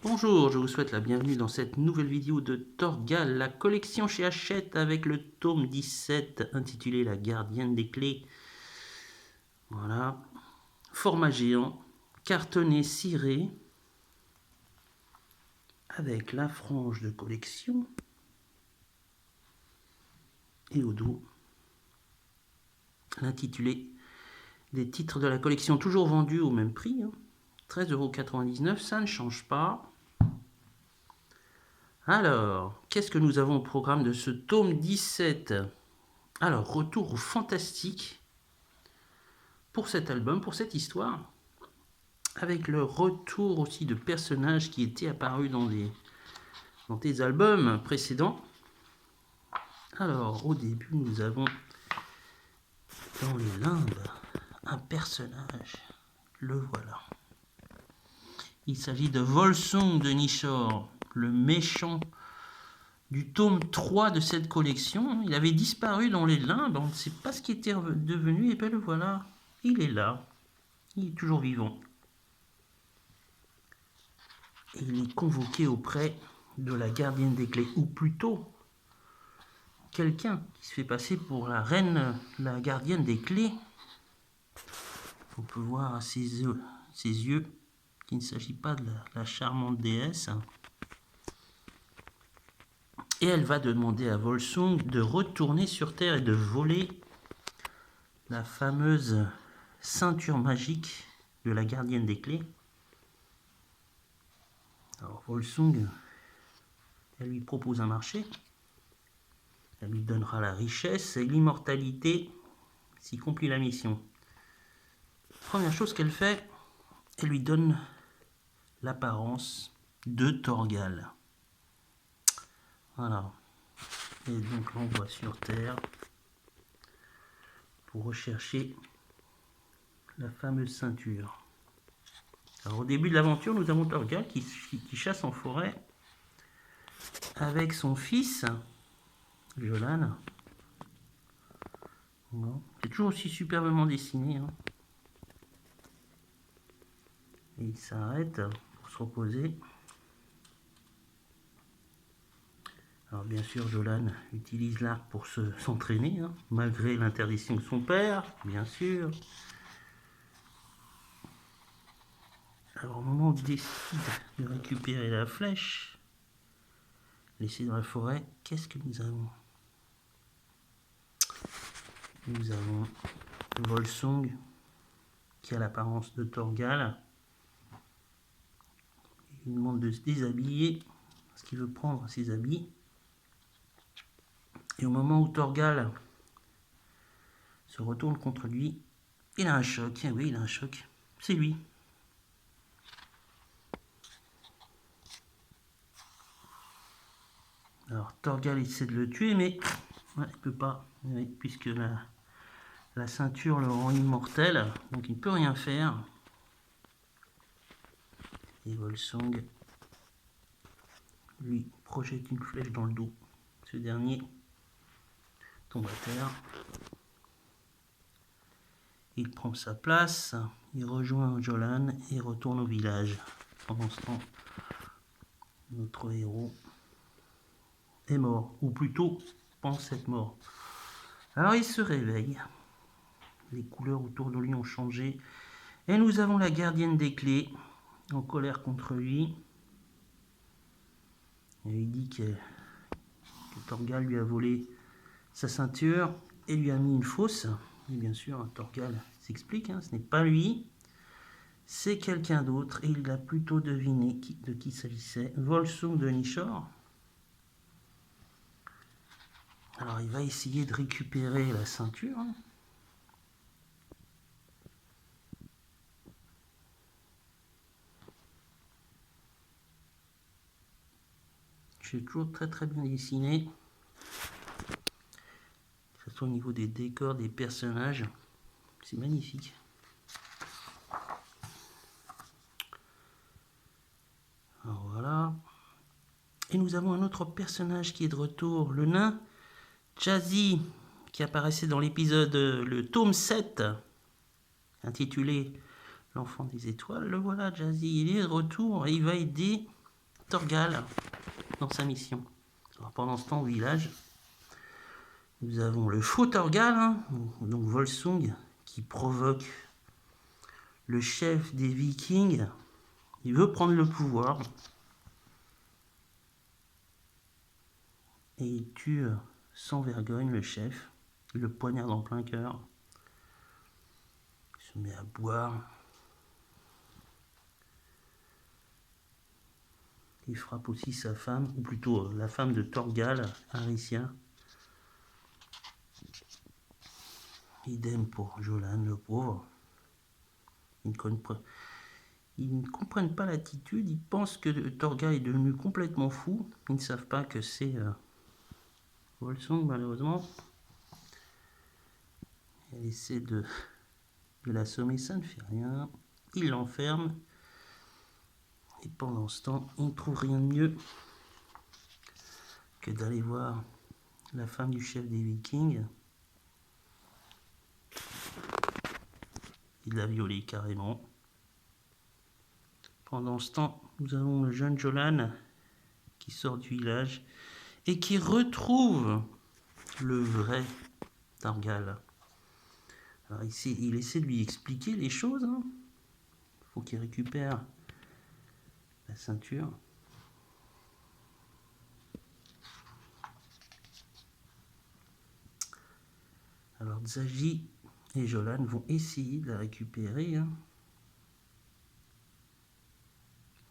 Bonjour, je vous souhaite la bienvenue dans cette nouvelle vidéo de Torgal, la collection chez Hachette avec le tome 17 intitulé La gardienne des clés. Voilà, format géant, cartonné ciré, avec la frange de collection et au dos l'intitulé des titres de la collection toujours vendus au même prix, 13,99 €, ça ne change pas. Alors, qu'est-ce que nous avons au programme de ce tome 17? Alors, retour au fantastique pour cet album, pour cette histoire, avec le retour aussi de personnages qui étaient apparus dans des albums précédents. Alors, au début, nous avons dans les limbes un personnage, le voilà. Il s'agit de Volsung de Nishor, le méchant du tome 3 de cette collection. Il avait disparu dans les limbes, on ne sait pas ce qui était devenu, et bien le voilà, il est là, il est toujours vivant. Et il est convoqué auprès de la gardienne des clés, ou plutôt quelqu'un qui se fait passer pour la reine, la gardienne des clés. On peut voir à ses yeux qu'il ne s'agit pas de la charmante déesse. Et elle va demander à Volsung de retourner sur Terre et de voler la fameuse ceinture magique de la gardienne des clés. Alors Volsung, elle lui propose un marché. Elle lui donnera la richesse et l'immortalité s'il accomplit la mission. Première chose qu'elle fait, elle lui donne l'apparence de Torgal. Voilà. Et donc l'envoie sur Terre pour rechercher la fameuse ceinture. Alors au début de l'aventure, nous avons Torgal qui chasse en forêt avec son fils, Jolan. C'est toujours aussi superbement dessiné. Et il s'arrête pour se reposer. Alors bien sûr, Jolan utilise l'arc pour s'entraîner, malgré l'interdiction de son père, bien sûr. Alors au moment où il décide de récupérer la flèche laissée dans la forêt, qu'est-ce que nous avons? Nous avons Volsung qui a l'apparence de Torgal. Il lui demande de se déshabiller parce qu'il veut prendre ses habits. Et au moment où Torgal se retourne contre lui, il a un choc. Et oui, il a un choc. C'est lui. Alors Torgal essaie de le tuer, mais il ne peut pas, puisque la ceinture le rend immortel, donc il ne peut rien faire. Et Volsung lui projette une flèche dans le dos. Ce dernier tombe à terre. Il prend sa place, il rejoint Jolan et retourne au village. Pendant ce temps, notre héros est mort, ou plutôt pense être mort. Alors il se réveille, les couleurs autour de lui ont changé, et nous avons la gardienne des clés, en colère contre lui. Et il dit que Torgal lui a volé sa ceinture et lui a mis une fausse. Et bien sûr, Torgal s'explique, ce n'est pas lui, c'est quelqu'un d'autre, et il a plutôt deviné de qui s'agissait. Volsung de Nishor. Alors il va essayer de récupérer la ceinture. C'est toujours très bien dessiné. Que ce soit au niveau des décors, des personnages. C'est magnifique. Alors voilà. Et nous avons un autre personnage qui est de retour, le nain Jazzy, qui apparaissait dans l'épisode, le tome 7, intitulé L'enfant des étoiles. Le voilà, Jazzy, il est de retour et il va aider Torgal dans sa mission. Alors, pendant ce temps, au village, nous avons le faux Torgal, hein, donc Volsung, qui provoque le chef des Vikings. Il veut prendre le pouvoir. Et il tue sans vergogne le chef. Il le poignarde en plein cœur. Il se met à boire. Il frappe aussi sa femme, ou plutôt la femme de Torgal, Aricia. Idem pour Jolan, le pauvre. Ils ne comprennent pas l'attitude, ils pensent que Torgal est devenu complètement fou. Ils ne savent pas que c'est Volsung, malheureusement. Elle essaie de l'assommer, ça ne fait rien. Il l'enferme. Et pendant ce temps, il ne trouve rien de mieux que d'aller voir la femme du chef des Vikings. Il l'a violée carrément. Pendant ce temps, nous avons le jeune Jolan qui sort du village et qui retrouve le vrai Torgal. Alors il essaie de lui expliquer les choses. Il faut qu'il récupère la ceinture. Alors Zagi et Jolan vont essayer de la récupérer.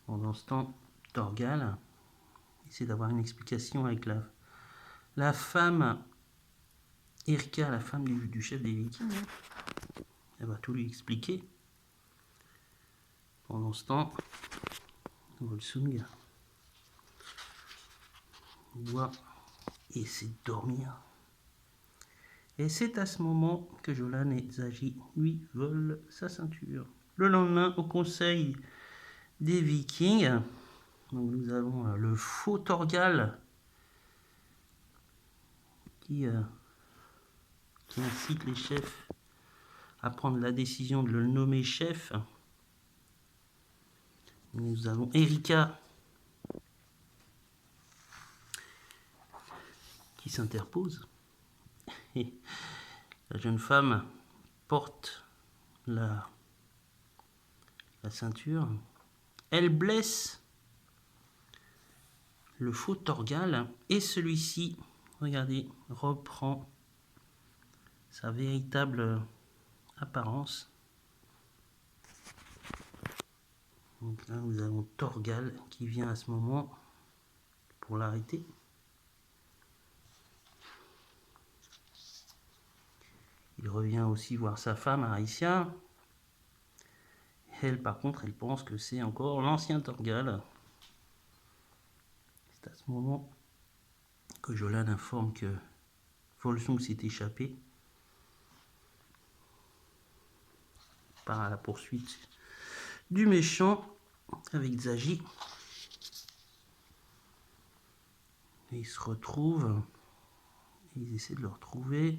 Pendant ce temps, Torgal essaie d'avoir une explication avec la femme Irka, la femme du chef des Vikings. Elle va tout lui expliquer. Pendant ce temps, Volsung boit et essaie de dormir. Et c'est à ce moment que Jolan et Zagi lui volent sa ceinture. Le lendemain, au conseil des Vikings, donc nous avons le faux Torgal qui incite les chefs à prendre la décision de le nommer chef. Nous avons Erika qui s'interpose. Et la jeune femme porte la ceinture. Elle blesse le faux Torgal et celui-ci, regardez, reprend sa véritable apparence. Donc là, nous avons Torgal qui vient à ce moment pour l'arrêter. Il revient aussi voir sa femme, Aricia. Elle, par contre, elle pense que c'est encore l'ancien Torgal. C'est à ce moment que Jolan informe que Volsung s'est échappé. Il part à la poursuite du méchant avec Zagi. Et ils se retrouvent. Ils essaient de le retrouver.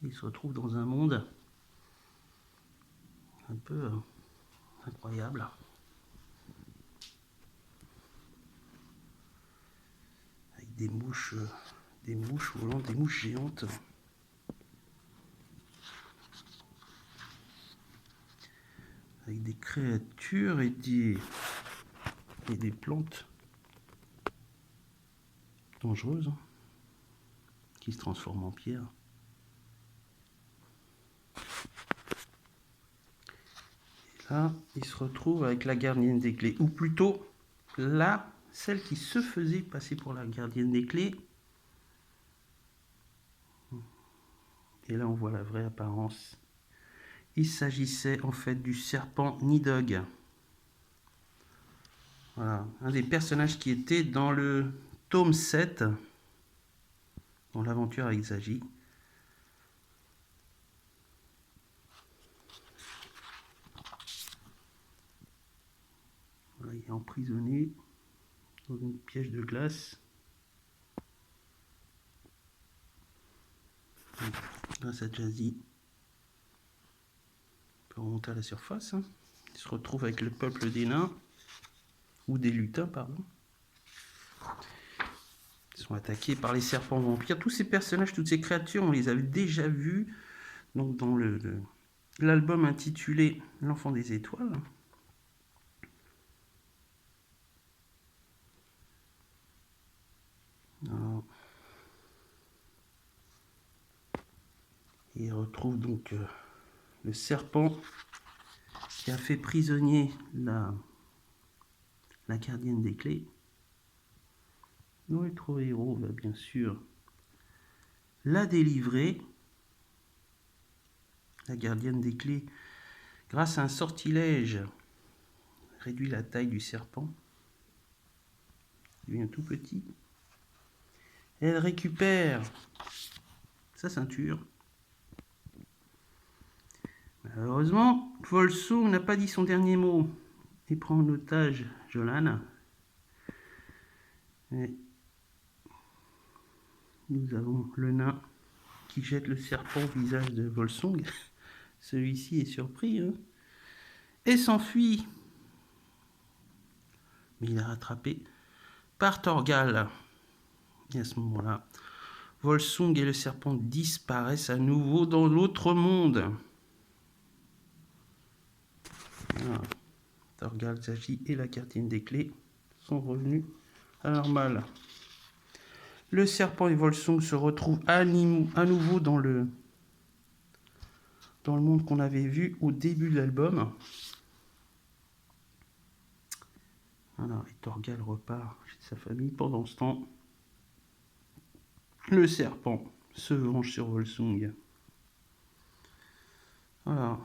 Ils se retrouvent dans un monde un peu incroyable. Avec des mouches volantes, des mouches géantes. Avec des créatures et des plantes dangereuses qui se transforment en pierre. Et là, il se retrouve avec la gardienne des clés, ou plutôt là, celle qui se faisait passer pour la gardienne des clés. Et là, on voit la vraie apparence. Il s'agissait en fait du serpent Nidhogg. Voilà, un des personnages qui était dans le tome 7, dans l'aventure avec Zagi. Voilà, il est emprisonné dans une piège de glace. Grâce à Zagi, on peut remonter à la surface. qui se retrouve avec le peuple des nains, ou des lutins, pardon. Ils sont attaqués par les serpents vampires. Tous ces personnages, toutes ces créatures, on les avait déjà vus donc dans l'album intitulé L'Enfant des Étoiles. Alors, il retrouve donc le serpent qui a fait prisonnier la gardienne des clés. Notre héros va bien sûr la délivrer, la gardienne des clés, grâce à un sortilège, réduit la taille du serpent. Il devient tout petit. Elle récupère sa ceinture. Malheureusement, Volsung n'a pas dit son dernier mot. Il prend en otage Jolan. Et nous avons le nain qui jette le serpent au visage de Volsung. Celui-ci est surpris et s'enfuit. Mais il est rattrapé par Thorgal. Et à ce moment-là, Volsung et le serpent disparaissent à nouveau dans l'autre monde. Voilà. Thorgal, Zaji et la gardienne des clés sont revenus à la normale. Le serpent et Volsung se retrouvent à nouveau dans le monde qu'on avait vu au début de l'album. Voilà, et Thorgal repart chez sa famille. Pendant ce temps, le serpent se venge sur Volsung. Voilà.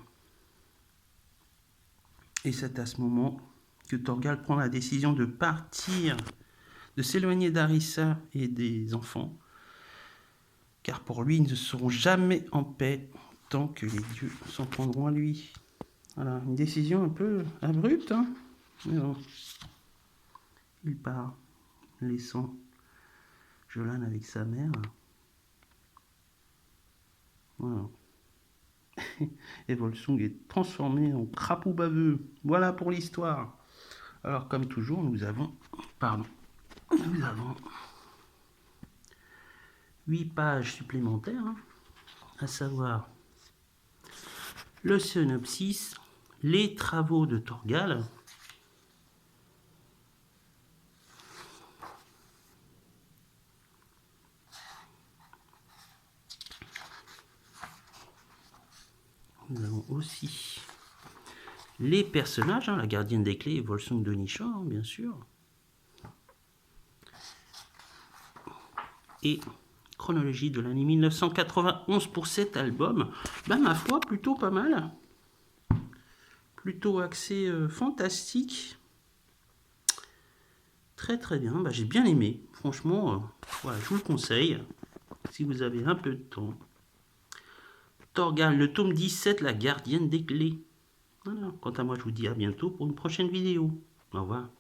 Et c'est à ce moment que Thorgal prend la décision de partir, de s'éloigner d'Arissa et des enfants, car pour lui, ils ne seront jamais en paix tant que les dieux s'en prendront à lui. Voilà, une décision un peu abrupte, hein, mais bon. Il part, laissant Jolan avec sa mère. Voilà. Et Volsung est transformé en crapaud baveux. Voilà pour l'histoire. Alors, comme toujours, nous avons 8 pages supplémentaires, hein, à savoir le synopsis, les travaux de Thorgal, nous avons aussi les personnages, hein, la gardienne des clés, Volsung de Nishor, hein, bien sûr, et chronologie de l'année 1991 pour cet album. Ben, ma foi, plutôt pas mal, plutôt axé fantastique, très très bien. Ben, j'ai bien aimé, franchement, voilà, je vous le conseille si vous avez un peu de temps. Thorgal, le tome 17, la gardienne des clés. Voilà. Quant à moi, je vous dis à bientôt pour une prochaine vidéo. Au revoir.